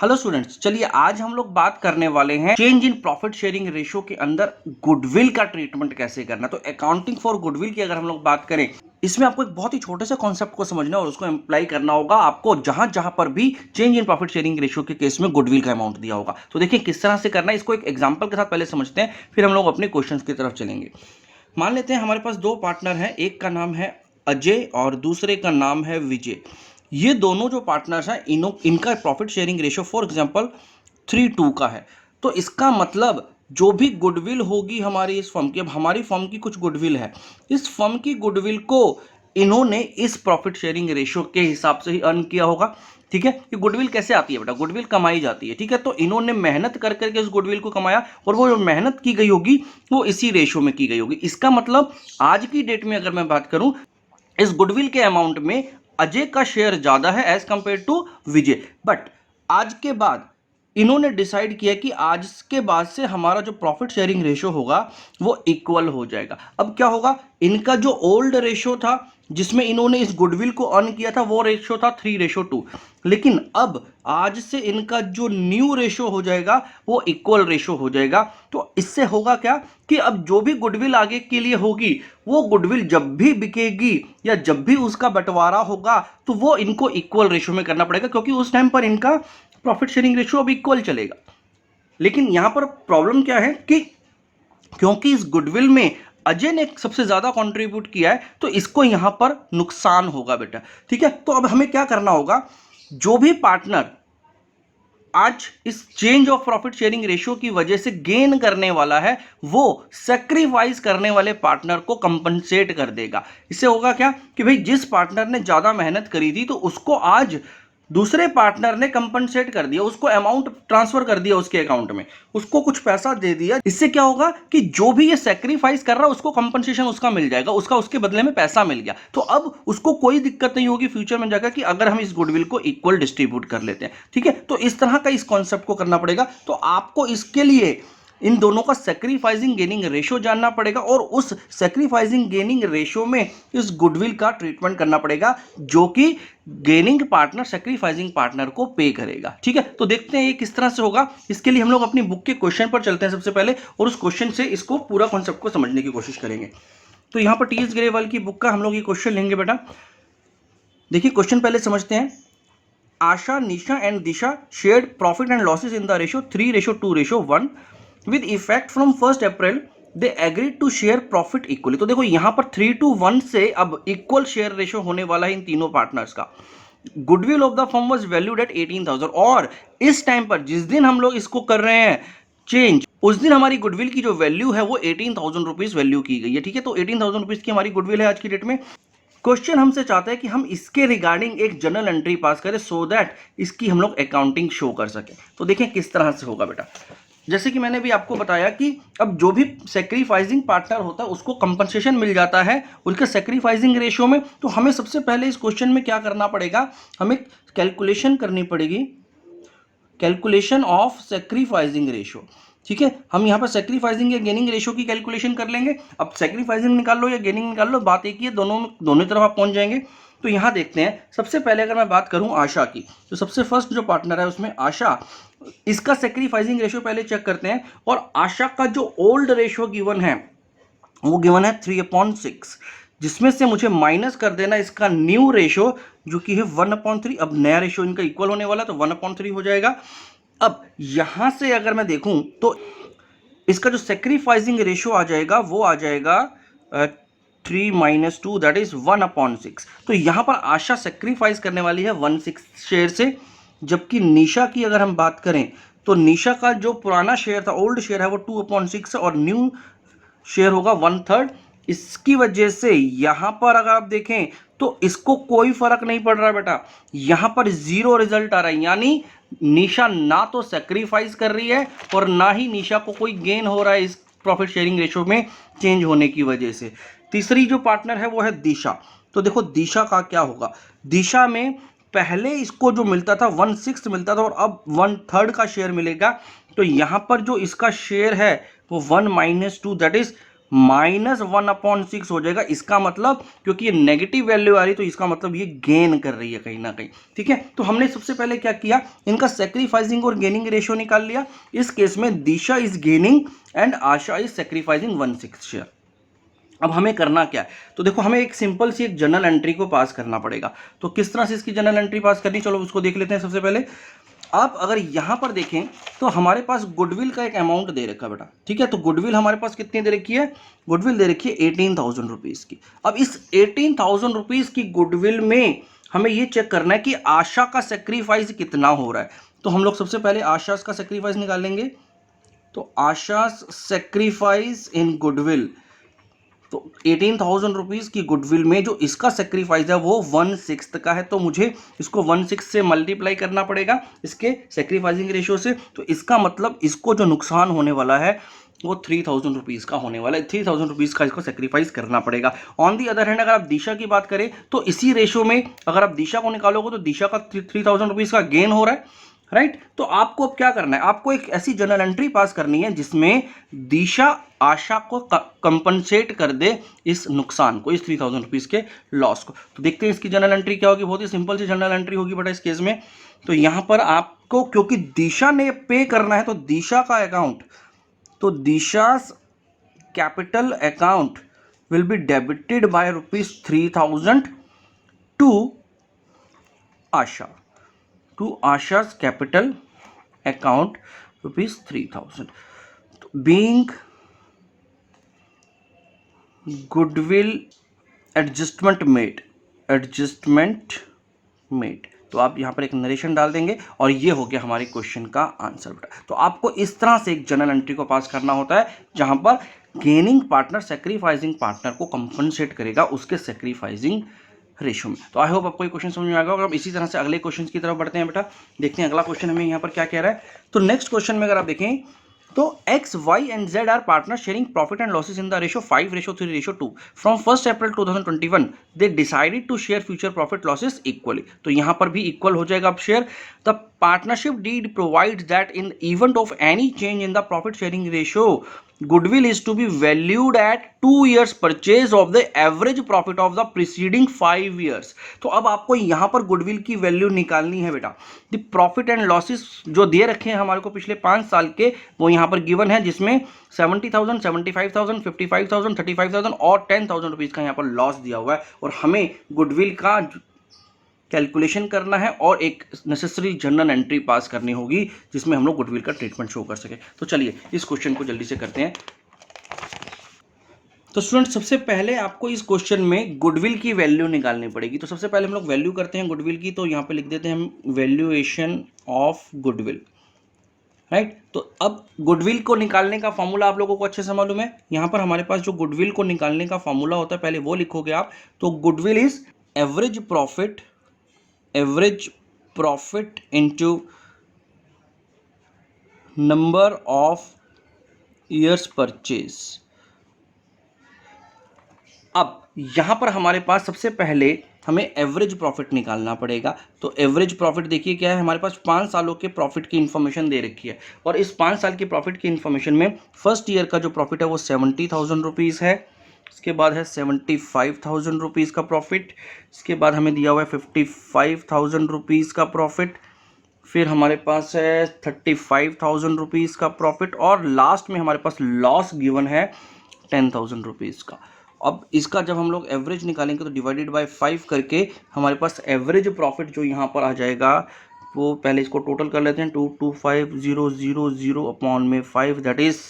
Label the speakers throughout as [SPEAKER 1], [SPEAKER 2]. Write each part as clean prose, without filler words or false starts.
[SPEAKER 1] Hello students, चलिए आज हम लोग बात करने वाले हैं change in profit sharing ratio के अंदर गुडविल का ट्रीटमेंट कैसे करना। तो अकाउंटिंग फॉर गुडविल की अगर हम लोग बात करें, इसमें आपको एक बहुत ही छोटे से कॉन्सेप्ट को समझना और उसको अप्लाई करना होगा। आपको जहां जहां पर भी change in profit sharing ratio के केस में गुडविल का अमाउंट दिया होगा, तो देखिए किस तरह से करना है। इसको एक एग्जाम्पल के साथ पहले समझते हैं, फिर हम लोग अपने क्वेश्चन की तरफ चलेंगे। मान लेते हैं हमारे पास दो पार्टनर हैं, एक का नाम है अजय और दूसरे का नाम है विजय। ये दोनों जो पार्टनर्स हैं इनका profit sharing ratio for example 3:2 का है। तो इसका मतलब जो भी गुडविल होगी हमारी इस फर्म की, अब हमारी फर्म की कुछ गुडविल है, इस फर्म की गुडविल को इन्होंने इस प्रॉफिट शेयरिंग रेशियो के हिसाब से ही अर्न किया होगा। ठीक है, ये गुडविल कैसे आती है बेटा? गुडविल कमाई जाती है। ठीक है, तो इन्होंने मेहनत कर करके इस गुडविल को कमाया और वो जो मेहनत की गई होगी वो इसी रेशियो में की गई होगी। इसका मतलब आज की डेट में अगर मैं बात करूं, इस गुडविल के अमाउंट में अजय का शेयर ज्यादा है as compare to Vijay. But आज के बाद इन्होंने डिसाइड किया कि आज के बाद से हमारा जो प्रॉफिट शेयरिंग रेशियो होगा वो इक्वल हो जाएगा। अब क्या होगा, इनका जो ओल्ड रेशियो था जिसमें इन्होंने इस गुडविल को अर्न किया था वो रेशियो था 3:2, लेकिन अब आज से इनका जो न्यू रेशियो हो जाएगा वो इक्वल रेशियो हो जाएगा। तो इससे होगा क्या कि अब जो भी गुडविल आगे के लिए होगी, वो गुडविल जब भी बिकेगी या जब भी उसका बंटवारा होगा तो वो इनको इक्वल रेशियो में करना पड़ेगा, क्योंकि उस टाइम पर इनका प्रॉफिट शेयरिंग रेशियो अब इक्वल चलेगा। लेकिन यहां पर प्रॉब्लम क्या है कि क्योंकि इस गुडविल में अजय ने सबसे ज्यादा कंट्रीब्यूट किया है तो इसको यहां पर नुकसान होगा बेटा। ठीक है, तो अब हमें क्या करना होगा, जो भी पार्टनर आज इस change of profit sharing ratio की वजह से गेन करने वाला है वो सेक्रीफाइस करने वाले पार्टनर को कंपनसेट कर देगा। इससे होगा क्या कि भाई जिस पार्टनर ने ज्यादा मेहनत करी थी तो उसको आज दूसरे पार्टनर ने कंपनसेट कर दिया, उसको अमाउंट ट्रांसफर कर दिया उसके अकाउंट में, उसको कुछ पैसा दे दिया। इससे क्या होगा कि जो भी ये सेक्रीफाइस कर रहा है उसको कंपनसेशन उसका मिल जाएगा, उसका उसके बदले में पैसा मिल गया। तो अब उसको कोई दिक्कत नहीं होगी फ्यूचर में जाकर कि अगर हम इस गुडविल को इक्वल डिस्ट्रीब्यूट कर लेते हैं। ठीक है, तो इस तरह का इस कॉन्सेप्ट को करना पड़ेगा। तो आपको इसके लिए इन दोनों का सेक्रीफाइसिंग गेनिंग रेशियो जानना पड़ेगा और उस सेक्रीफाइसिंग गेनिंग रेशियो में इस गुडविल का ट्रीटमेंट करना पड़ेगा जो कि गेनिंग पार्टनर सेक्रीफाइसिंग पार्टनर को पे करेगा। ठीक है, तो देखते हैं ये किस तरह से होगा। इसके लिए हम लोग अपनी बुक के क्वेश्चन पर चलते हैं सबसे पहले और उस क्वेश्चन से इसको पूरा कॉन्सेप्ट को समझने की कोशिश करेंगे। तो यहां पर टी.एस. ग्रेवाल की बुक का हम लोग ये क्वेश्चन लेंगे बेटा। देखिए क्वेश्चन पहले समझते हैं। Asha, Nisha and Disha shared profit and losses in the ratio 3:2:1 with effect from 1st April they agreed to share profit equally। तो देखो यहां पर 3:1 से अब इक्वल शेयर रेशियो होने वाला है इन तीनों पार्टनर्स का। Goodwill of the firm was valued at 18,000 और इस टाइम पर जिस दिन हम लोग इसको कर रहे हैं चेंज, उस दिन हमारी गुडविल की जो वैल्यू है वो 18,000 रुपीज वैल्यू की गई है। ठीक है, तो 18,000 रुपीज की हमारी गुडविल है आज की डेट में। क्वेश्चन हमसे चाहता है कि हम इसके रिगार्डिंग एक जर्नल एंट्री पास करें सो दैट इसकी हम लोग अकाउंटिंग शो कर सके। तो देखें किस तरह से होगा बेटा। जैसे कि मैंने भी आपको बताया कि अब जो भी सेक्रीफाइसिंग पार्टनर होता है उसको कंपनसेशन मिल जाता है उसके सेक्रीफाइसिंग रेशियो में। तो हमें सबसे पहले इस क्वेश्चन में क्या करना पड़ेगा, हमें कैलकुलेशन करनी पड़ेगी, कैलकुलेशन ऑफ सेक्रीफाइसिंग रेशियो। ठीक है, हम यहाँ पर सेक्रीफाइसिंग या गेनिंग रेशियो की कैलकुलेशन कर लेंगे। अब सेक्रीफाइसिंग निकाल लो या गेनिंग निकाल लो, बात एक ही है, दोनों तरफ आप पहुंच जाएंगे। तो यहाँ देखते हैं, सबसे पहले अगर मैं बात करूं आशा की, तो सबसे फर्स्ट जो पार्टनर है उसमें आशा, इसका सेक्रीफाइसिंग रेशियो पहले चेक करते हैं। और आशा का जो ओल्ड रेशियो गिवन है वो गिवन है 3/6, जिसमें से मुझे माइनस कर देना इसका न्यू रेशियो जो कि है 1/3। अब नया रेशियो इनका इक्वल होने वाला तो 1/3 हो जाएगा। अब यहां से अगर मैं देखूं तो इसका जो सेक्रीफाइसिंग रेशियो आ जाएगा वो आ जाएगा 3 - 2 दैट इज 1/6। तो यहां पर आशा सेक्रीफाइस करने वाली है 1/6 शेयर से, जबकि निशा की अगर हम बात करें तो निशा का जो पुराना शेयर था, ओल्ड शेयर है, वो 2/6 है और न्यू शेयर होगा 1/3। इसकी वजह से यहां पर अगर आप देखें तो इसको कोई फर्क नहीं पड़ रहा बेटा, यहां पर जीरो रिजल्ट आ रहा है, यानी निशा ना तो सेक्रीफाइस कर रही है और ना ही निशा को कोई गेन हो रहा है इस प्रॉफिट शेयरिंग रेशियो में चेंज होने की वजह से। तीसरी जो पार्टनर है वो है दिशा। तो देखो दिशा का क्या होगा, दिशा में पहले इसको जो मिलता था 1/6 मिलता था और अब 1/3 का शेयर मिलेगा। तो यहां पर जो इसका शेयर है वो 1 - 2 दैट इज -1/6 हो जाएगा। इसका मतलब क्योंकि ये नेगेटिव वैल्यू आ रही तो इसका मतलब ये गेन कर रही है कहीं ना कहीं, ठीक है। तो हमने सबसे पहले क्या किया, इनका सेक्रीफाइसिंग और गेनिंग रेशियो निकाल लिया। इस केस में Disha is gaining and Asha is sacrificing 1/6 share. अब हमें करना क्या है, तो देखो हमें एक सिंपल सी एक जर्नल एंट्री को पास करना पड़ेगा। तो किस तरह से इसकी जर्नल एंट्री पास करनी, चलो उसको देख लेते हैं। सबसे पहले आप अगर यहां पर देखें तो हमारे पास गुडविल का एक अमाउंट दे रखा है बेटा, ठीक है। तो गुडविल हमारे पास कितनी दे रखी है, गुडविल दे रखी है 18,000 रुपीज की। अब इस 18,000 रुपीज की गुडविल में हमें ये चेक करना है कि आशा का सेक्रीफाइस कितना हो रहा है। तो हम लोग सबसे पहले आशा का सेक्रीफाइस निकाल लेंगे। तो आशा सेक्रीफाइस इन गुडविल, तो 18,000 रुपीज की गुडविल में जो इसका सेक्रीफाइस है वो 1/6 का है। तो मुझे इसको 1/6 से मल्टीप्लाई करना पड़ेगा इसके सेक्रीफाइसिंग रेशियो से। तो इसका मतलब इसको जो नुकसान होने वाला है वो 3,000 रुपीज का होने वाला है। 3,000 रुपीज का इसको सेक्रीफाइस करना पड़ेगा। ऑन दी अदर हैंड अगर आप दिशा की बात करें तो इसी रेशियो में अगर आप दिशा को निकालोगे तो दिशा का 3,000 रुपीज का गेन हो रहा है, राइट। तो आपको अब क्या करना है, आपको एक ऐसी जर्नल एंट्री पास करनी है जिसमें दिशा आशा को कंपनसेट कर दे इस नुकसान को, इस 3,000 रुपीज के लॉस को। तो देखते हैं इसकी जर्नल एंट्री क्या होगी। बहुत ही सिंपल सी जर्नल एंट्री होगी बेटा इस केस में। तो यहां पर आपको क्योंकि दिशा ने पे करना है तो दिशा का अकाउंट, तो दिशा's capital account will be debited by ₹3,000 to Asha, to Asha's capital account ₹3,000. Being goodwill adjustment made, तो आप यहाँ पर एक नरेशन डाल देंगे और ये हो गया हमारे क्वेश्चन का आंसर बेटा। तो आपको इस तरह से एक जर्नल एंट्री को पास करना होता है जहां पर गेनिंग पार्टनर सेक्रीफाइसिंग पार्टनर को कंपनसेट करेगा उसके सेक्रीफाइसिंग रेशियो में। तो आई होप आपको ये क्वेश्चन समझ में आ गया होगा। अब इसी तरह से अगले क्वेश्चन की तरफ बढ़ते हैं बेटा। देखते हैं अगला क्वेश्चन हमें यहाँ पर क्या कह रहा है। तो नेक्स्ट क्वेश्चन में अगर आप देखें तो X, Y and Z are partner sharing profit and losses in the ratio 5:3:2 from 1 April 2021 they decided to share future profit losses equally. तो यहां पर भी इक्वल हो जाएगा अब share. The partnership deed provides that in event of any change in the profit sharing ratio goodwill is to be valued at 2 years purchase of the average profit of the preceding 5 years। तो अब आपको यहां पर goodwill की value निकालनी है बेटा। The profit and losses जो दे रखे हैं हमारे को पिछले 5 साल के वो यहां पर गिवन है, जिसमें 70,000, 75,000, 55,000, 35,000 और 10,000 रुपीज का यहां पर लॉस दिया हुआ है और हमें गुडविल का कैलकुलेशन करना है और एक नेसेसरी जर्नल एंट्री पास करनी होगी जिसमें हम लोग गुडविल का ट्रीटमेंट शो कर सके। तो चलिए इस क्वेश्चन को जल्दी से करते हैं। तो स्टूडेंट सबसे पहले आपको इस क्वेश्चन में गुडविल की वैल्यू निकालनी पड़ेगी। तो सबसे पहले हम लोग वैल्यू करते हैं गुडविल की। तो यहाँ पे लिख देते हैं हम वैल्यूएशन ऑफ गुडविल, राइट। तो अब गुडविल को निकालने का फॉर्मूला आप लोगों को अच्छे से मालूम है। यहाँ पर हमारे पास जो गुडविल को निकालने का फॉर्मूला होता है पहले वो लिखोगे आप। तो goodwill is average profit into number of years purchase. अब यहां पर हमारे पास सबसे पहले हमें एवरेज प्रॉफिट निकालना पड़ेगा। तो एवरेज प्रॉफिट देखिए क्या है, हमारे पास 5 सालों के प्रॉफिट की इंफॉर्मेशन दे रखी है और इस 5 साल की प्रॉफिट की इंफॉर्मेशन में फर्स्ट ईयर का जो प्रॉफिट है वो 70,000 रुपीज़ है। इसके बाद है 75,000 रुपीज़ का प्रॉफिट। इसके बाद हमें दिया हुआ है 55,000 रुपीज़ का प्रॉफिट। फिर हमारे पास है 35,000 रुपीज़ का प्रॉफिट और लास्ट में हमारे पास लॉस गिवन है 10,000 रुपीज़ का। अब इसका जब हम लोग एवरेज निकालेंगे तो डिवाइडेड बाय 5 करके हमारे पास एवरेज प्रॉफिट जो यहाँ पर आ जाएगा वो पहले इसको टोटल कर लेते हैं। 225,000 अपॉन में 5 दैट इज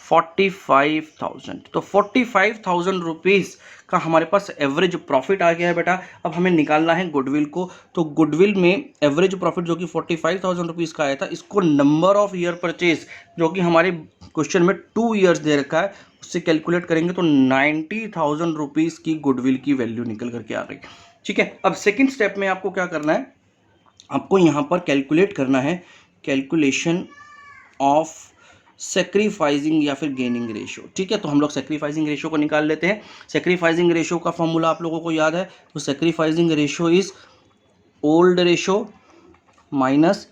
[SPEAKER 1] 45,000। तो 45,000 रुपीज़ का हमारे पास एवरेज प्रॉफिट आ गया है बेटा। अब हमें निकालना है गुडविल को। तो गुडविल में एवरेज प्रॉफिट जो कि 45,000 रुपीज़ का आया था, इसको नंबर ऑफ ईयर परचेज जो कि हमारे क्वेश्चन में 2 ईयर्स दे रखा है उससे कैलकुलेट करेंगे तो 90,000 रुपीज़ की गुडविल की वैल्यू निकल करके आ गई। ठीक है, अब सेकेंड स्टेप में आपको क्या करना है, आपको यहाँ पर कैलकुलेट करना है कैलकुलेशन ऑफ सेक्रीफाइसिंग या फिर गेनिंग रेशियो। ठीक है, तो हम लोग सेक्रीफाइसिंग रेशियो को निकाल लेते हैं। सेक्रीफाइसिंग रेशियो का फॉर्मूला आप लोगों को याद है। तो sacrificing ratio is old ratio minus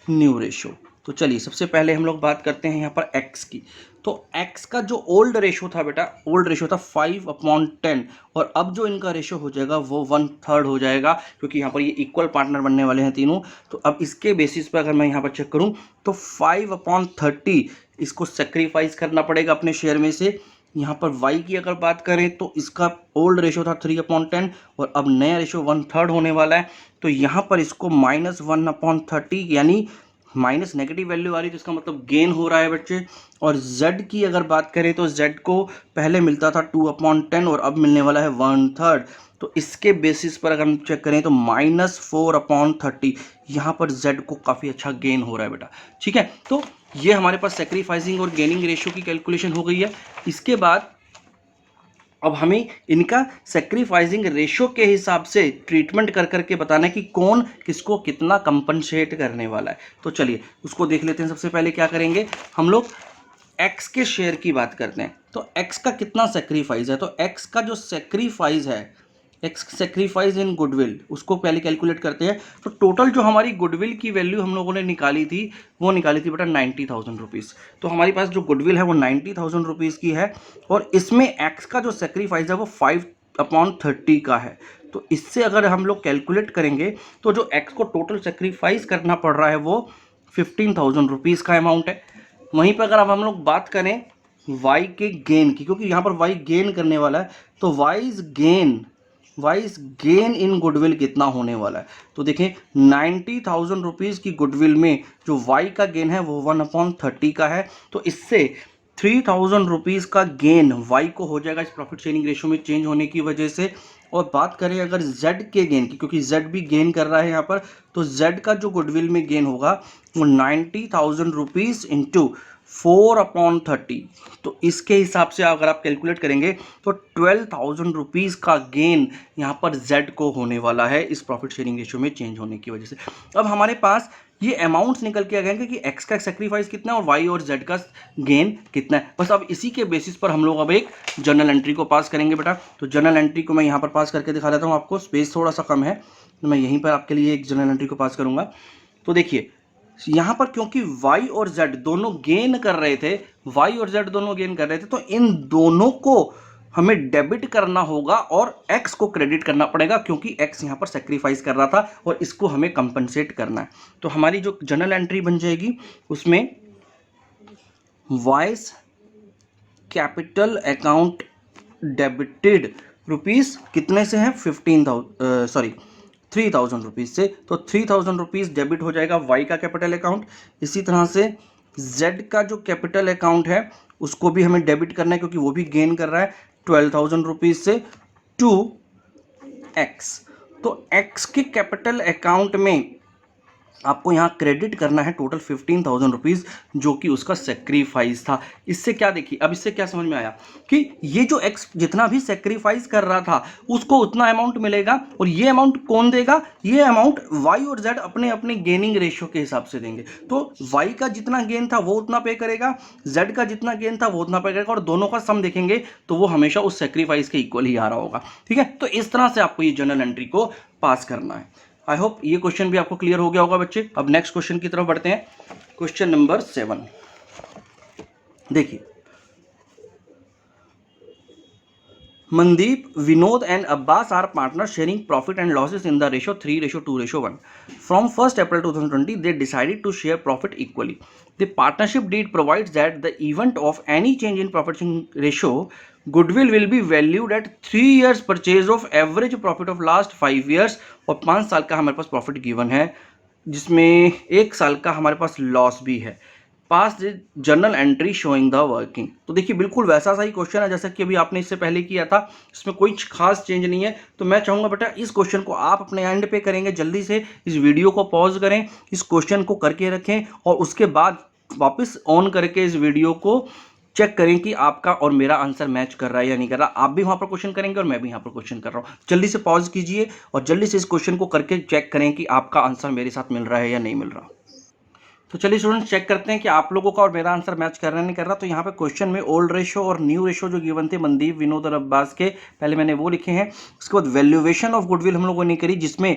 [SPEAKER 1] new ratio. तो चलिए सबसे पहले हम लोग बात करते हैं यहाँ पर एक्स की। तो एक्स का जो ओल्ड रेशो था बेटा, ओल्ड रेशो था 5/10 और अब जो इनका रेशो हो जाएगा वो 1/3 हो जाएगा, क्योंकि यहाँ पर ये इक्वल पार्टनर बनने वाले हैं तीनों। तो अब इसके बेसिस पर अगर मैं यहाँ पर चेक करूँ तो 5/30 इसको सेक्रीफाइस करना पड़ेगा अपने शेयर में से। यहाँ पर y की अगर बात करें तो इसका ओल्ड रेशो था 3/10 और अब नया रेशो 1/3 होने वाला है। तो यहाँ पर इसको -1/30 यानी माइनस नेगेटिव वैल्यू आ रही है, तो इसका मतलब गेन हो रहा है बच्चे। और z की अगर बात करें तो z को पहले मिलता था 2/10 और अब मिलने वाला है 1/3। तो इसके बेसिस पर अगर हम चेक करें तो -4/30 यहाँ पर z को काफ़ी अच्छा गेन हो रहा है बेटा। ठीक है, तो ये हमारे पास सेक्रीफाइसिंग और गेनिंग रेशियो की कैलकुलेशन हो गई है। इसके बाद अब हमें इनका सेक्रीफाइसिंग रेशो के हिसाब से ट्रीटमेंट कर करके बताना है कि कौन किसको कितना कंपनसेट करने वाला है। तो चलिए उसको देख लेते हैं। सबसे पहले क्या करेंगे हम लोग, एक्स के शेयर की बात करते हैं। तो एक्स का कितना सेक्रीफाइस है, तो एक्स का जो सेक्रीफाइस है, एक्स सेक्रीफाइस इन गुडविल, उसको पहले कैलकुलेट करते हैं। तो टोटल जो हमारी गुडविल की वैल्यू हम लोगों ने निकाली थी वो निकाली थी बेटा 90,000 रुपीज़। तो हमारी पास जो गुडविल है वो 90,000 रुपीज़ की है और इसमें एक्स का जो सेक्रीफाइस है वो 5/30 का है। तो इससे अगर हम लोग कैलकुलेट करेंगे तो जो एक्स को टोटल सेक्रीफाइस करना पड़ रहा है वो 15,000 रुपीज़ का अमाउंट है। वहीं पर अगर अब हम लोग बात करें वाई के गेन की, क्योंकि यहाँ पर वाई गेन करने वाला है, तो वाइज गेन इन गुडविल कितना होने वाला है। तो देखें 90,000 रुपीज़ की गुडविल में जो वाई का गेन है वो 1/30 का है। तो इससे 3,000 रुपीज़ का गेन वाई को हो जाएगा इस प्रॉफिट शेयरिंग रेशो में चेंज होने की वजह से। और बात करें अगर जेड के गेन की, क्योंकि जेड भी गेन कर रहा है यहाँ पर, तो जेड का जो गुडविल में गेन होगा वो 90,000 रुपीज़ इंटू 4/30। तो इसके हिसाब से अगर आप कैलकुलेट करेंगे तो 12,000 रुपीज़ का गेन यहाँ पर जेड को होने वाला है इस प्रॉफिट शेयरिंग रेशियो में चेंज होने की वजह से। अब हमारे पास ये अमाउंट्स निकल के आ गए कि एक्स का सेक्रीफाइस कितना है और वाई और जेड का गेन कितना है। बस अब इसी के बेसिस पर हम लोग अब एक जर्नल एंट्री को पास करेंगे बेटा। तो जर्नल एंट्री को मैं यहाँ पर पास करके दिखा देता हूँ आपको, स्पेस थोड़ा सा कम है तो मैं यहीं पर आपके लिए एक जर्नल एंट्री को पास करूँगा। तो देखिए यहाँ पर क्योंकि y और z दोनों गेन कर रहे थे, y और z दोनों गेन कर रहे थे, तो इन दोनों को हमें डेबिट करना होगा और x को क्रेडिट करना पड़ेगा, क्योंकि x यहाँ पर सेक्रीफाइस कर रहा था और इसको हमें कंपनसेट करना है। तो हमारी जो जनरल एंट्री बन जाएगी उसमें wise capital account debited rupees कितने से है 3,000 रुपीज़ से। तो 3,000 रुपीज़ डेबिट हो जाएगा वाई का कैपिटल अकाउंट। इसी तरह से जेड का जो कैपिटल अकाउंट है उसको भी हमें डेबिट करना है, क्योंकि वो भी गेन कर रहा है 12,000 रुपीज़ से टू एक्स। तो एक्स के कैपिटल अकाउंट में आपको यहाँ क्रेडिट करना है टोटल 15,000 रुपीज़, जो कि उसका सेक्रीफाइस था। इससे क्या देखिए, अब इससे क्या समझ में आया कि ये जो एक्स जितना भी सेक्रीफाइस कर रहा था उसको उतना अमाउंट मिलेगा, और ये अमाउंट कौन देगा, ये अमाउंट वाई और जेड अपने अपने गेनिंग रेशियो के हिसाब से देंगे। तो वाई का जितना गेन था वो उतना पे करेगा, जेड का जितना गेन था वो उतना पे करेगा, और दोनों का सम देखेंगे तो वो हमेशा उस सेक्रीफाइस के इक्वल ही आ रहा होगा। ठीक है, तो इस तरह से आपको ये जर्नल एंट्री को पास करना है। आई होप ये क्वेश्चन भी आपको क्लियर हो गया होगा बच्चे। अब नेक्स्ट क्वेश्चन की तरफ बढ़ते हैं। क्वेश्चन नंबर 7 देखिए, Mandeep, Vinod and Abbas are partners sharing profit and losses in the ratio 3:2:1. From 1st April 2020, they decided to share profit equally. The partnership deed provides that the event of any change in profit ratio, goodwill will be valued at 3 years purchase of average profit of last 5 years, और 5 साल का हमारे पास profit given है, जिसमें 1 साल का हमारे पास loss भी है। पास journal entry showing the working. तो देखिए बिल्कुल वैसा सा ही क्वेश्चन है जैसा कि अभी आपने इससे पहले किया था, इसमें कोई खास चेंज नहीं है। तो मैं चाहूँगा बेटा इस क्वेश्चन को आप अपने एंड पे करेंगे, जल्दी से इस वीडियो को पॉज करें, इस क्वेश्चन को करके रखें और उसके बाद वापस ऑन करके इस वीडियो को चेक करें कि आपका और मेरा आंसर मैच कर रहा है या नहीं कर रहा। आप भी वहाँ पर क्वेश्चन करेंगे और मैं भी यहाँ पर क्वेश्चन कर रहा हूँ। जल्दी से पॉज कीजिए और जल्दी से इस क्वेश्चन को करके चेक करें कि आपका आंसर मेरे साथ मिल रहा है या नहीं मिल रहा। तो चलिए स्टूडेंट्स चेक करते हैं कि आप लोगों का और मेरा आंसर मैच कर रहा है नहीं कर रहा। तो यहाँ पे क्वेश्चन में ओल्ड रेशो और न्यू रेशो जो गिवन थे मनदीप, विनोद और अब्बास के, पहले मैंने वो लिखे हैं। उसके बाद वैल्यूएशन ऑफ गुडविल हम लोगों ने करी, जिसमें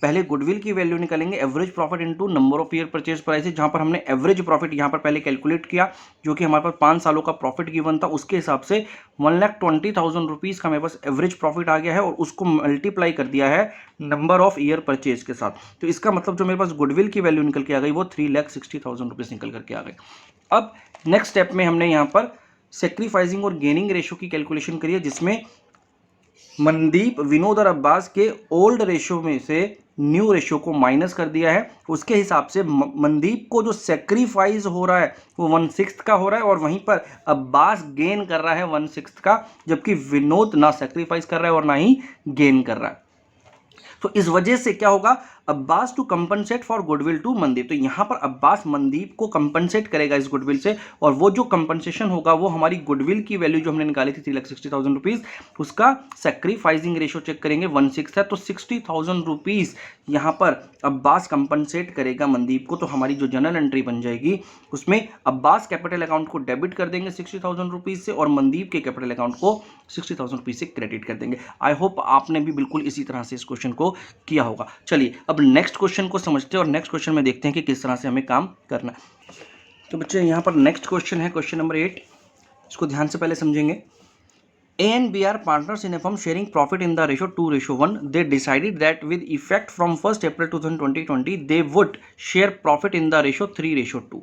[SPEAKER 1] पहले गुडविल की वैल्यू निकालेंगे, average profit into number of year purchase price, जहां पर हमने एवरेज प्रॉफिट यहां पर पहले कैलकुलेट किया, जो कि हमारे पास 5 सालों का प्रॉफिट गिवन था, उसके हिसाब से 1,20,000 रुपीज का मेरे पास एवरेज प्रॉफिट आ गया है और उसको मल्टीप्लाई कर दिया है नंबर ऑफ ईयर परचेज के साथ। तो इसका मतलब जो मेरे पास गुडविल की वैल्यू निकल के आ गई वो 3,60,000 रुपीज निकल करके आ गई। अब नेक्स्ट स्टेप में हमने यहाँ पर सेक्रीफाइसिंग और गेनिंग रेशो की कैलकुलेशन करी है, जिसमें मनदीप, विनोद और अब्बास के ओल्ड रेशो में से न्यू रेशो को माइनस कर दिया है। उसके हिसाब से मनदीप को जो सेक्रीफाइस हो रहा है वो 1/6 का हो रहा है और वहीं पर अब्बास गेन कर रहा है 1/6 का, जबकि विनोद ना सेक्रीफाइस कर रहा है और ना ही गेन कर रहा है। तो इस वजह से क्या होगा, Abbas to compensate for goodwill to Mandeep, तो यहां पर अब्बास मनदीप को कंपनसेट करेगा इस गुडविल से, और वो जो कंपनसेशन होगा वो हमारी गुडविल की वैल्यू जो हमने निकाली थी 3,60,000 रुपीज, उसका सेक्रीफाइसिंग रेशो चेक करेंगे 1/6 है, तो 60,000 रुपीज यहां पर अब्बास कंपनसेट करेगा मनदीप को। तो हमारी जो जनरल एंट्री बन जाएगी उसमें अब्बास कैपिटल अकाउंट को डेबिट कर देंगे 60,000 रुपीज से और मनदीप के कैपिटल अकाउंट को 60,000 रुपीज से क्रेडिट कर देंगे। आई होप आपने भी बिल्कुल इसी तरह से इस क्वेश्चन को किया होगा। चलिए अब नेक्स्ट क्वेश्चन को समझते हैं और नेक्स्ट क्वेश्चन में देखते हैं कि किस तरह से हमें काम करना है। तो बच्चे यहाँ पर नेक्स्ट क्वेश्चन है क्वेश्चन नंबर 8, इसको ध्यान से पहले समझेंगे। A and B are partners in a firm sharing profit in the ratio 2:1. They decided that with effect from 1st April 2020 they would share profit in the ratio 3:2.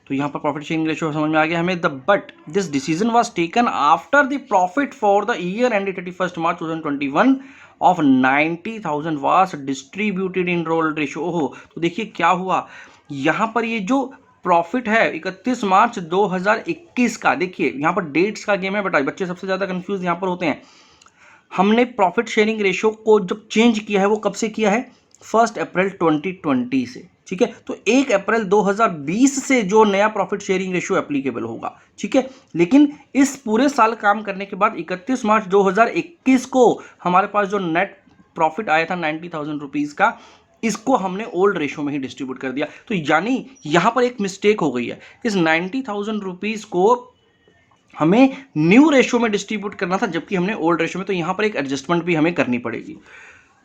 [SPEAKER 1] तो यहाँ पर profit sharing ratio समझ में आ गया हमें। But this decision was taken after the profit for the year and 31 March 2021 of 90,000 was distributed in rolled ratio. ओहो, तो देखिए क्या हुआ, यहाँ पर ये जो प्रॉफिट है 31 मार्च 2021 का, देखिए यहाँ पर डेट्स का गेम है बेटा, बच्चे सबसे ज्यादा कंफ्यूज यहाँ पर होते हैं। हमने प्रॉफिट शेयरिंग रेशियो को जब चेंज किया है वो कब से किया है, 1 अप्रैल 2020 से, ठीक है। तो 1 अप्रैल 2020 से जो नया प्रॉफिट शेयरिंग रेशियो एप्लीकेबल होगा, ठीक है। लेकिन इस पूरे साल काम करने के बाद 31 मार्च 2021 को हमारे पास जो नेट प्रॉफिट आया था 90,000 रुपीज का, इसको हमने ओल्ड रेशियो में ही डिस्ट्रीब्यूट कर दिया। तो यानी यहां पर एक मिस्टेक हो गई है, इस 90,000 रुपीज को हमें न्यू रेशियो में डिस्ट्रीब्यूट करना था, जबकि हमने ओल्ड रेशियो में, तो यहां पर एक एडजस्टमेंट भी हमें करनी पड़ेगी।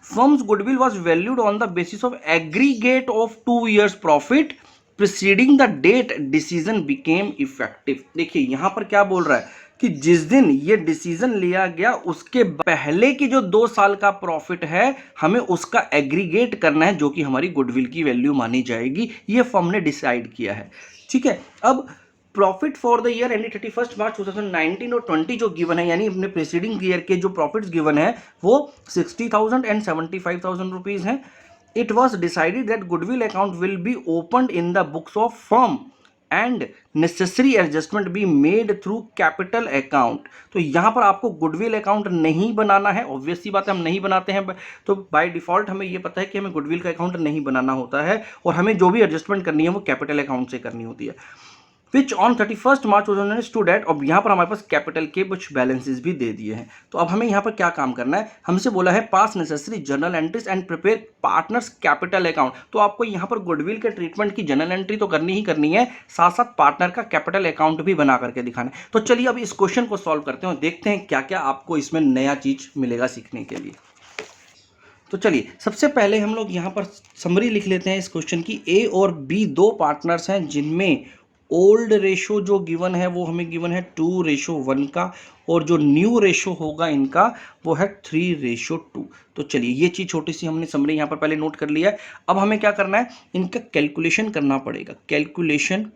[SPEAKER 1] Firm's goodwill was valued on the basis of aggregate of 2 years profit preceding the date decision became effective। देखिए यहां पर क्या बोल रहा है कि जिस दिन ये डिसीजन लिया गया उसके पहले की जो 2 साल का प्रॉफिट है हमें उसका एग्रीगेट करना है, जो कि हमारी गुडविल की वैल्यू मानी जाएगी। ये फर्म ने डिसाइड किया है, ठीक है। अब profit for the year ending 31 मार्च 2019 और 20 जो गिवन है, यानी अपने प्रीसीडिंग ईयर के जो प्रॉफिट्स गिवन है वो 60,000 एंड 75,000 रुपीज हैं। It was decided that goodwill account will B opened in the books of firm and necessary adjustment be made through capital account. तो यहां पर आपको गुडविल अकाउंट नहीं बनाना है, ऑब्वियस सी बात है हम नहीं बनाते हैं, तो बाय डिफॉल्ट हमें यह पता है कि हमें गुडविल का अकाउंट नहीं बनाना होता है और हमें जो भी एडजस्टमेंट करनी है वो कैपिटल अकाउंट से करनी होती है। Which on 31 March 2019 stood at, अब यहाँ पर हमारे पास कैपिटल के कुछ बैलेंसेस भी दे दिए हैं। तो अब हमें यहाँ पर क्या काम करना है, हमसे बोला है पास necessary journal entries and prepare partners capital account. तो आपको यहाँ पर गुडविल के ट्रीटमेंट की जर्नल एंट्री तो करनी ही करनी है, साथ साथ पार्टनर का कैपिटल अकाउंट भी बना करके दिखाना है। तो चलिए अब इस क्वेश्चन को सॉल्व करते हैं और देखते हैं क्या क्या आपको इसमें नया चीज मिलेगा सीखने के लिए। तो चलिए सबसे पहले हम लोग यहाँ पर समरी लिख लेते हैं इस क्वेश्चन की। ए और बी दो पार्टनर्स हैं जिनमें ओल्ड रेशो जो गिवन है वो हमें गिवन है 2:1 का, और जो न्यू रेशो होगा इनका वो है 3:2। तो चलिए ये चीज छोटी सी हमने समरी यहाँ पर पहले नोट कर लिया है। अब हमें क्या करना है, इनका कैलकुलेशन करना पड़ेगा, कैलकुलेशन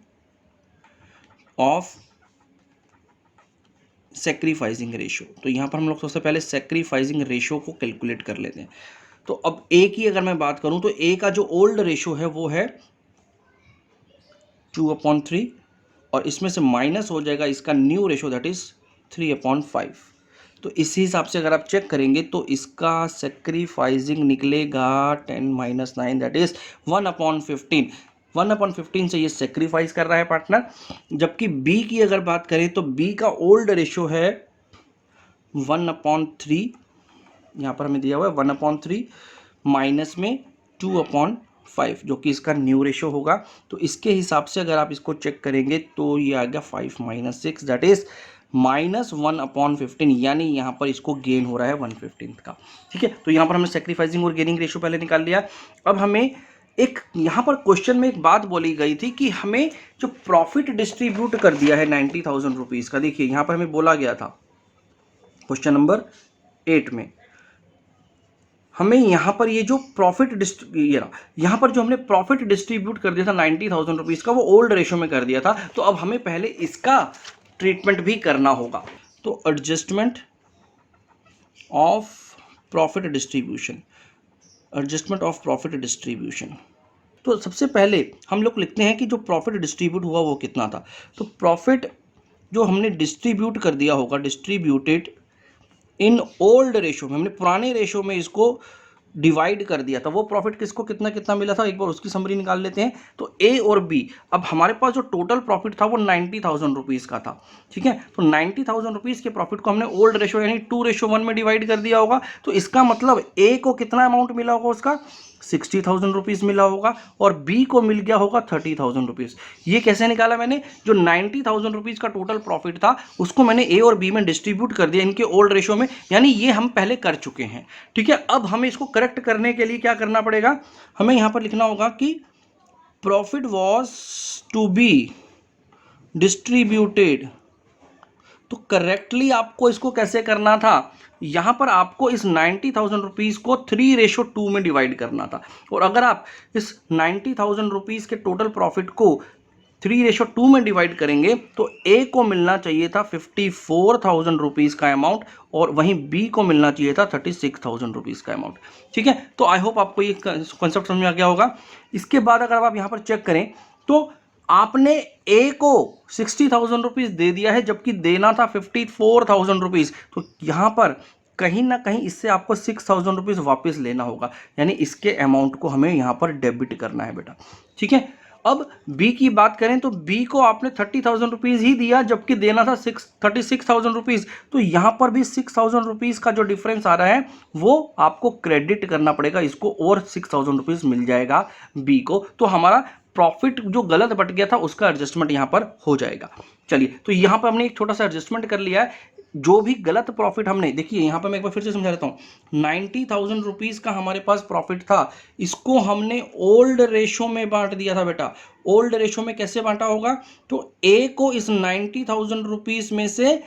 [SPEAKER 1] ऑफ सेक्रीफाइसिंग रेशो। तो यहाँ पर हम लोग सबसे पहले सेक्रीफाइसिंग रेशो को कैलकुलेट कर लेते हैं। तो अब ए की अगर मैं बात करूं तो ए का जो ओल्ड रेशो है वो है 2/3 और इसमें से माइनस हो जाएगा इसका न्यू रेशो दैट इज 3/5। तो इसी हिसाब से अगर आप चेक करेंगे तो इसका सेक्रीफाइसिंग निकलेगा 10 - 9 दैट इज 1/15। 1/15 से ये सेक्रीफाइस कर रहा है पार्टनर। जबकि बी की अगर बात करें तो बी का ओल्ड रेशो है 1/3, यहाँ पर हमें दिया हुआ है 1/3 माइनस में 2/5 जो कि इसका न्यू रेशो होगा। तो इसके हिसाब से अगर आप इसको चेक करेंगे तो ये आ गया 5 - 6 दैट इज -1/15, यानी यहाँ पर इसको गेन हो रहा है 1/15 का। ठीक है, तो यहाँ पर हमने सेक्रीफाइसिंग और गेनिंग रेशियो पहले निकाल लिया। अब हमें एक यहाँ पर क्वेश्चन में एक बात बोली गई थी कि हमें जो प्रॉफिट डिस्ट्रीब्यूट कर दिया है 90,000 रुपीज़ का, देखिए यहाँ पर हमें बोला गया था क्वेश्चन नंबर 8 में, हमें यहाँ पर ये जो यहाँ पर जो हमने प्रॉफिट डिस्ट्रीब्यूट कर दिया था 90,000 रुपीज़ का, वो ओल्ड रेशो में कर दिया था। तो अब हमें पहले इसका ट्रीटमेंट भी करना होगा। तो adjustment of profit distribution, adjustment of profit distribution. तो सबसे पहले हम लोग लिखते हैं कि जो प्रॉफिट डिस्ट्रीब्यूट हुआ वो कितना था। तो प्रॉफिट जो हमने डिस्ट्रीब्यूट कर दिया होगा, डिस्ट्रीब्यूटेड इन ओल्ड रेशो में, हमने पुराने रेशो में इसको डिवाइड कर दिया था, वो प्रॉफिट किसको कितना कितना मिला था, एक बार उसकी समरी निकाल लेते हैं। तो ए और बी, अब हमारे पास जो टोटल प्रॉफिट था वो 90,000 रुपीज़ का था। ठीक है, तो 90,000 रुपीज़ के प्रॉफिट को हमने ओल्ड रेशो यानी 2:1 में डिवाइड कर दिया होगा। तो इसका मतलब ए को कितना अमाउंट मिला होगा, उसका 60,000 रुपीज़ मिला होगा, और बी को मिल गया होगा 30,000 रुपीज़। ये कैसे निकाला मैंने, जो 90,000 रुपीज़ का टोटल प्रॉफिट था उसको मैंने ए और बी में डिस्ट्रीब्यूट कर दिया इनके ओल्ड रेशो में, यानी ये हम पहले कर चुके हैं। ठीक है, अब हमें इसको करेक्ट करने के लिए क्या करना पड़ेगा, हमें यहाँ पर लिखना होगा कि profit was to be distributed. तो करेक्टली आपको इसको कैसे करना था, यहाँ पर आपको इस 90,000 रुपीज़ को 3:2 में डिवाइड करना था। और अगर आप इस 90,000 रुपीज़ के टोटल प्रॉफिट को 3:2 में डिवाइड करेंगे तो ए को मिलना चाहिए था 54,000 रुपीज़ का अमाउंट, और वहीं बी को मिलना चाहिए था 36,000 रुपीज़ का अमाउंट। ठीक है, तो आई होप आपको ये कॉन्सेप्ट समझ में आ गया होगा। इसके बाद अगर आप यहाँ पर चेक करें तो आपने ए को 60,000 रुपीज़ दे दिया है, जबकि देना था 54,000 रुपीज़। तो यहाँ पर कहीं ना कहीं इससे आपको 6,000 रुपीज़ वापस लेना होगा, यानी इसके अमाउंट को हमें यहाँ पर डेबिट करना है बेटा। ठीक है, अब बी की बात करें तो बी को आपने 30,000 रुपीज़ ही दिया, जबकि देना था 36,000 रुपीज़। तो यहाँ पर भी 6,000 रुपीज़ का जो डिफरेंस आ रहा है वो आपको क्रेडिट करना पड़ेगा इसको, और 6,000 रुपीज़ मिल जाएगा बी को। तो हमारा प्रॉफिट जो गलत बट गया था उसका एडजस्टमेंट यहाँ पर हो जाएगा। चलिए, तो यहाँ पर हमने एक छोटा सा एडजस्टमेंट कर लिया है। जो भी गलत प्रॉफिट हमने, देखिए यहाँ पर मैं एक बार फिर से समझा देता हूँ, 90,000 रुपीज़ का हमारे पास प्रॉफिट था, इसको हमने ओल्ड रेशो में बांट दिया था बेटा। ओल्ड रेशो में कैसे बांटा होगा, तो ए को इस 90,000 रुपीज़ में से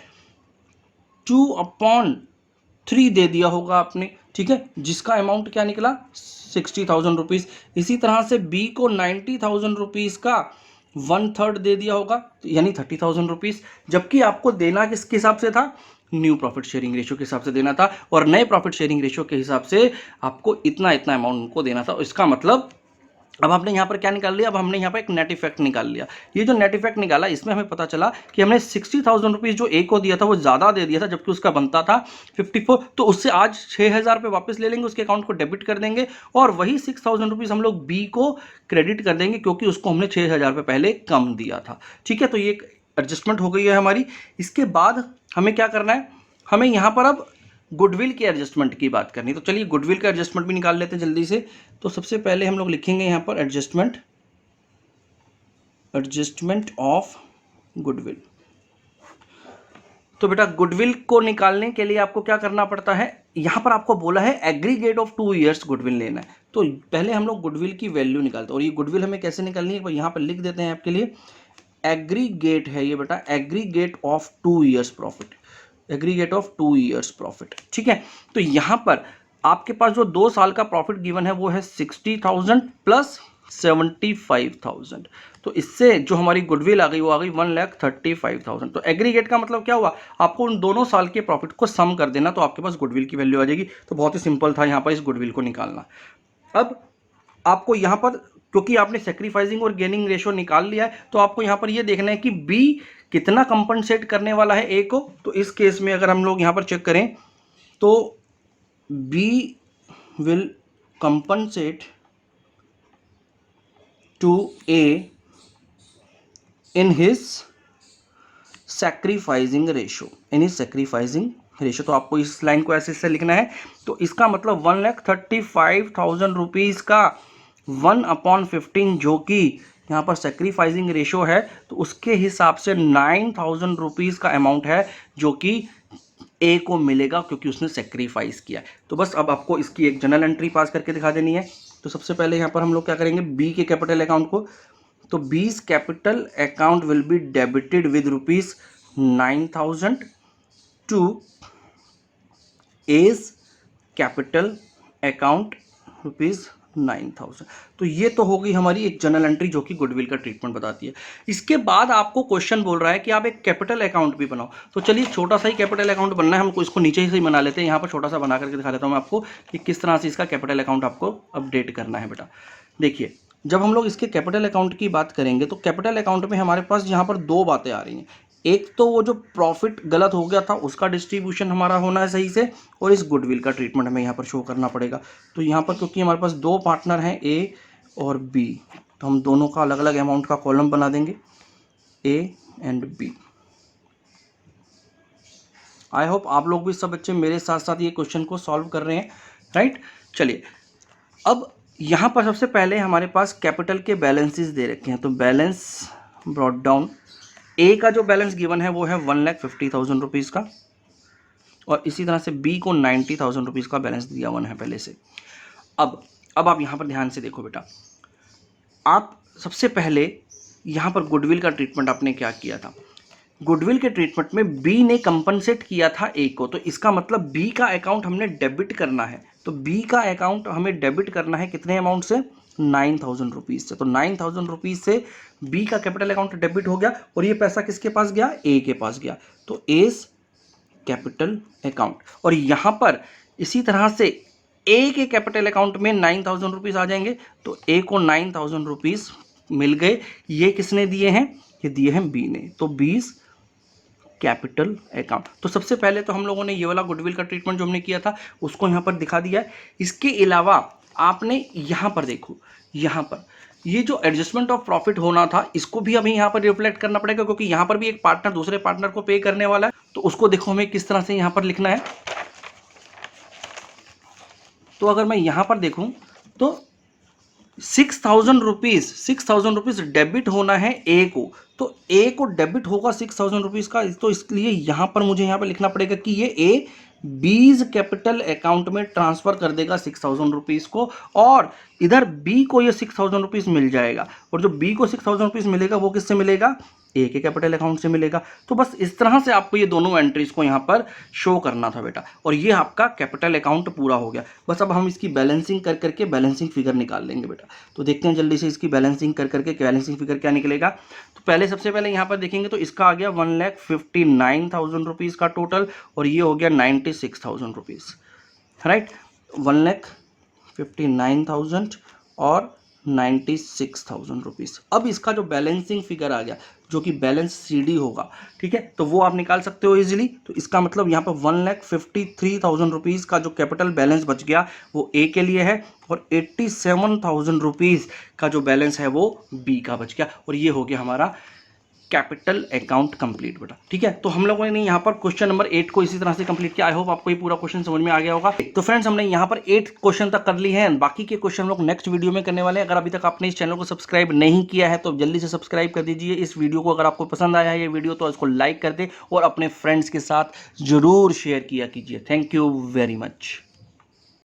[SPEAKER 1] 2/3 दे दिया होगा आपने। ठीक है, जिसका अमाउंट क्या निकला, 60,000 रुपीज़। इसी तरह से बी को 90,000 रुपीज़ का 1/3 दे दिया होगा, यानी 30,000 रुपीज़। जबकि आपको देना किसके हिसाब से था, न्यू प्रॉफिट शेयरिंग रेशियो के हिसाब से देना था, और नए प्रॉफिट शेयरिंग रेशियो के हिसाब से आपको इतना इतना अमाउंट उनको देना था। इसका मतलब अब हमने यहाँ पर क्या निकाल लिया, अब हमने यहाँ पर एक नेट इफेक्ट निकाल लिया। ये जो नेट इफेक्ट निकाला इसमें हमें पता चला कि हमने 60,000 रुपीज़ जो ए को दिया था वो ज़्यादा दे दिया था, जबकि उसका बनता था 54। तो उससे आज 6,000 रुपये वापस ले लेंगे, उसके अकाउंट को डेबिट कर देंगे, और वही 6,000 रुपीज़ हम लोग बी को क्रेडिट कर देंगे, क्योंकि उसको हमने 6,000 रुपये पहले कम दिया था। ठीक है, तो ये एडजस्टमेंट हो गई है हमारी। इसके बाद हमें क्या करना है, हमें यहाँ पर अब गुडविल के एडजस्टमेंट की बात करनी। तो चलिए गुडविल का एडजस्टमेंट भी निकाल लेते हैं जल्दी से। तो सबसे पहले हम लोग लिखेंगे यहाँ पर एडजस्टमेंट ऑफ गुडविल। तो बेटा गुडविल को निकालने के लिए आपको क्या करना पड़ता है, यहाँ पर आपको बोला है एग्रीगेट ऑफ 2 ईयर्स गुडविल लेना है। तो पहले हम लोग गुडविल की वैल्यू निकालते हैं, और ये गुडविल हमें कैसे निकालनी है यहाँ पर लिख देते हैं आपके लिए। एग्रीगेट है ये बेटा, aggregate of 2 years profit, aggregate of 2 years profit. ठीक है, तो यहाँ पर आपके पास जो 2 साल का प्रॉफिट गिवन है वो है 60,000 प्लस 75,000। तो इससे जो हमारी गुडविल आ गई वो आ गई 1,35,000। तो एग्रीगेट का मतलब क्या हुआ, आपको उन दोनों साल के प्रॉफिट को सम कर देना, तो आपके पास गुडविल की वैल्यू आ जाएगी। तो बहुत ही सिंपल था यहाँ पर इस गुडविल को निकालना। अब आपको यहाँ पर क्योंकि आपने सेक्रीफाइसिंग और गेनिंग रेशो निकाल लिया है, तो आपको यहाँ पर ये देखना है कि बी कितना कंपनसेट करने वाला है ए को। तो इस केस में अगर हम लोग यहाँ पर चेक करें तो B will compensate to A in his sacrificing ratio, in his sacrificing ratio. तो आपको इस लाइन को ऐसे से लिखना है। तो इसका मतलब 1,35,000 रुपीज़ का 1/15 जो कि यहाँ पर सेक्रीफाइसिंग रेशो है तो उसके हिसाब से 9,000 रुपीज़ का अमाउंट है जो कि ए को मिलेगा क्योंकि उसने सेक्रीफाइस किया। तो बस अब आपको इसकी एक जनरल एंट्री पास करके दिखा देनी है। तो सबसे पहले यहाँ पर हम लोग क्या करेंगे, बी के कैपिटल अकाउंट को, तो B's capital account will be debited with ₹9,000 to A's capital account ₹9,000। तो ये तो होगी हमारी एक जनरल एंट्री जो कि गुडविल का ट्रीटमेंट बताती है। इसके बाद आपको क्वेश्चन बोल रहा है कि आप एक कैपिटल अकाउंट भी बनाओ। तो चलिए छोटा सा ही कैपिटल अकाउंट बनना है हमको, इसको नीचे से ही बना लेते हैं। यहाँ पर छोटा सा बना करके दिखा देता हूँ मैं आपको कि किस तरह से इसका कैपिटल अकाउंट आपको अपडेट करना है बेटा। देखिए जब हम लोग इसके कैपिटल अकाउंट की बात करेंगे तो कैपिटल अकाउंट में हमारे पास यहाँ पर दो बातें आ रही हैं। एक तो वो जो प्रॉफिट गलत हो गया था उसका डिस्ट्रीब्यूशन हमारा होना है सही से, और इस गुडविल का ट्रीटमेंट हमें यहाँ पर शो करना पड़ेगा। तो यहाँ पर क्योंकि हमारे पास दो पार्टनर हैं ए और बी, तो हम दोनों का अलग अलग अमाउंट का कॉलम बना देंगे, A and B. I hope आप लोग भी सब बच्चे मेरे साथ साथ ये क्वेश्चन को सॉल्व कर रहे हैं, राइट। चलिए अब यहाँ पर सबसे पहले हमारे पास कैपिटल के बैलेंसेस दे रखे हैं। तो बैलेंस ब्रॉट डाउन, ए का जो बैलेंस गिवन है वो है 1,50,000 रुपीज़ का, और इसी तरह से बी को 90,000 रुपीज़ का बैलेंस दिया हुआ है पहले से। अब आप यहाँ पर ध्यान से देखो बेटा, आप सबसे पहले यहाँ पर गुडविल का ट्रीटमेंट आपने क्या किया था। गुडविल के ट्रीटमेंट में बी ने कंपनसेट किया था ए को, तो इसका मतलब बी का अकाउंट हमने डेबिट करना है। तो बी का अकाउंट हमें डेबिट करना है कितने अमाउंट से, 9,000 रुपीज़ से। तो 9,000 रुपीज़ से बी का कैपिटल अकाउंट डेबिट हो गया, और ये पैसा किसके पास गया, ए के पास गया। तो एज कैपिटल अकाउंट, और यहाँ पर इसी तरह से ए के कैपिटल अकाउंट में 9,000 रुपीज़ आ जाएंगे। तो ए को 9,000 रुपीज़ मिल गए। ये किसने दिए हैं, ये दिए हैं बी ने। तो 20 कैपिटल अकाउंट। तो सबसे पहले तो हम लोगों ने ये वाला गुडविल का ट्रीटमेंट जो हमने किया था उसको यहाँ पर दिखा दिया है। इसके अलावा आपने यहाँ पर देखो, यहाँ पर ये जो एडजस्टमेंट ऑफ प्रॉफिट होना था इसको भी हमें यहाँ पर रिफ्लेक्ट करना पड़ेगा, क्योंकि यहाँ पर भी एक पार्टनर दूसरे पार्टनर को पे करने वाला है। तो उसको देखो हमें किस तरह से यहाँ पर लिखना है। तो अगर मैं यहाँ पर देखूँ तो 6,000 रुपीज़ डेबिट होना है ए को। तो ए को डेबिट होगा 6,000 रुपीज़ का, तो इसलिए यहाँ पर मुझे यहाँ पर लिखना पड़ेगा कि ये ए बीज कैपिटल अकाउंट में ट्रांसफ़र कर देगा 6,000 रुपीज़ को, और इधर बी को ये 6,000 रुपीज़ मिल जाएगा। और जो बी को 6,000 रुपीज़ मिलेगा वो किससे मिलेगा, ए के कैपिटल अकाउंट से मिलेगा। तो बस इस तरह से आपको ये दोनों एंट्रीज को यहाँ पर शो करना था बेटा, और ये आपका कैपिटल अकाउंट पूरा हो गया। बस अब हम इसकी बैलेंसिंग कर करके बैलेंसिंग फिगर निकाल लेंगे बेटा। तो देखते हैं जल्दी से इसकी बैलेंसिंग कर करके बैलेंसिंग फिगर क्या निकलेगा। तो पहले सबसे पहले यहाँ पर देखेंगे तो इसका आ गया 1,59,000 रुपीज़ का टोटल, और ये हो गया 96,000 रुपीज़, राइट। 1,59,000 और 96,000 रुपीज़। अब इसका जो बैलेंसिंग फिगर आ गया जो कि बैलेंस सीडी होगा, ठीक है, तो वो आप निकाल सकते हो इजीली। तो इसका मतलब यहाँ पर 1,53,000 रुपीज़ का जो कैपिटल बैलेंस बच गया वो ए के लिए है, और 87,000 रुपीज़ का जो बैलेंस है वो बी का बच गया, और ये हो गया हमारा कैपिटल अकाउंट कंप्लीट बेटा, ठीक है। तो हम लोगों ने यहाँ पर क्वेश्चन नंबर 8 को इसी तरह से कंप्लीट किया। आई होप आपको ये पूरा क्वेश्चन समझ में आ गया होगा। तो फ्रेंड्स हमने यहाँ पर 8 क्वेश्चन तक कर ली हैं, बाकी के क्वेश्चन हम लोग नेक्स्ट वीडियो में करने वाले हैं। अगर अभी तक आपने इस चैनल को सब्सक्राइब नहीं किया है तो जल्दी से सब्सक्राइब कर दीजिए। इस वीडियो को अगर आपको पसंद आया है ये वीडियो तो इसको लाइक कर दे और अपने फ्रेंड्स के साथ जरूर शेयर किया कीजिए। Thank you very much.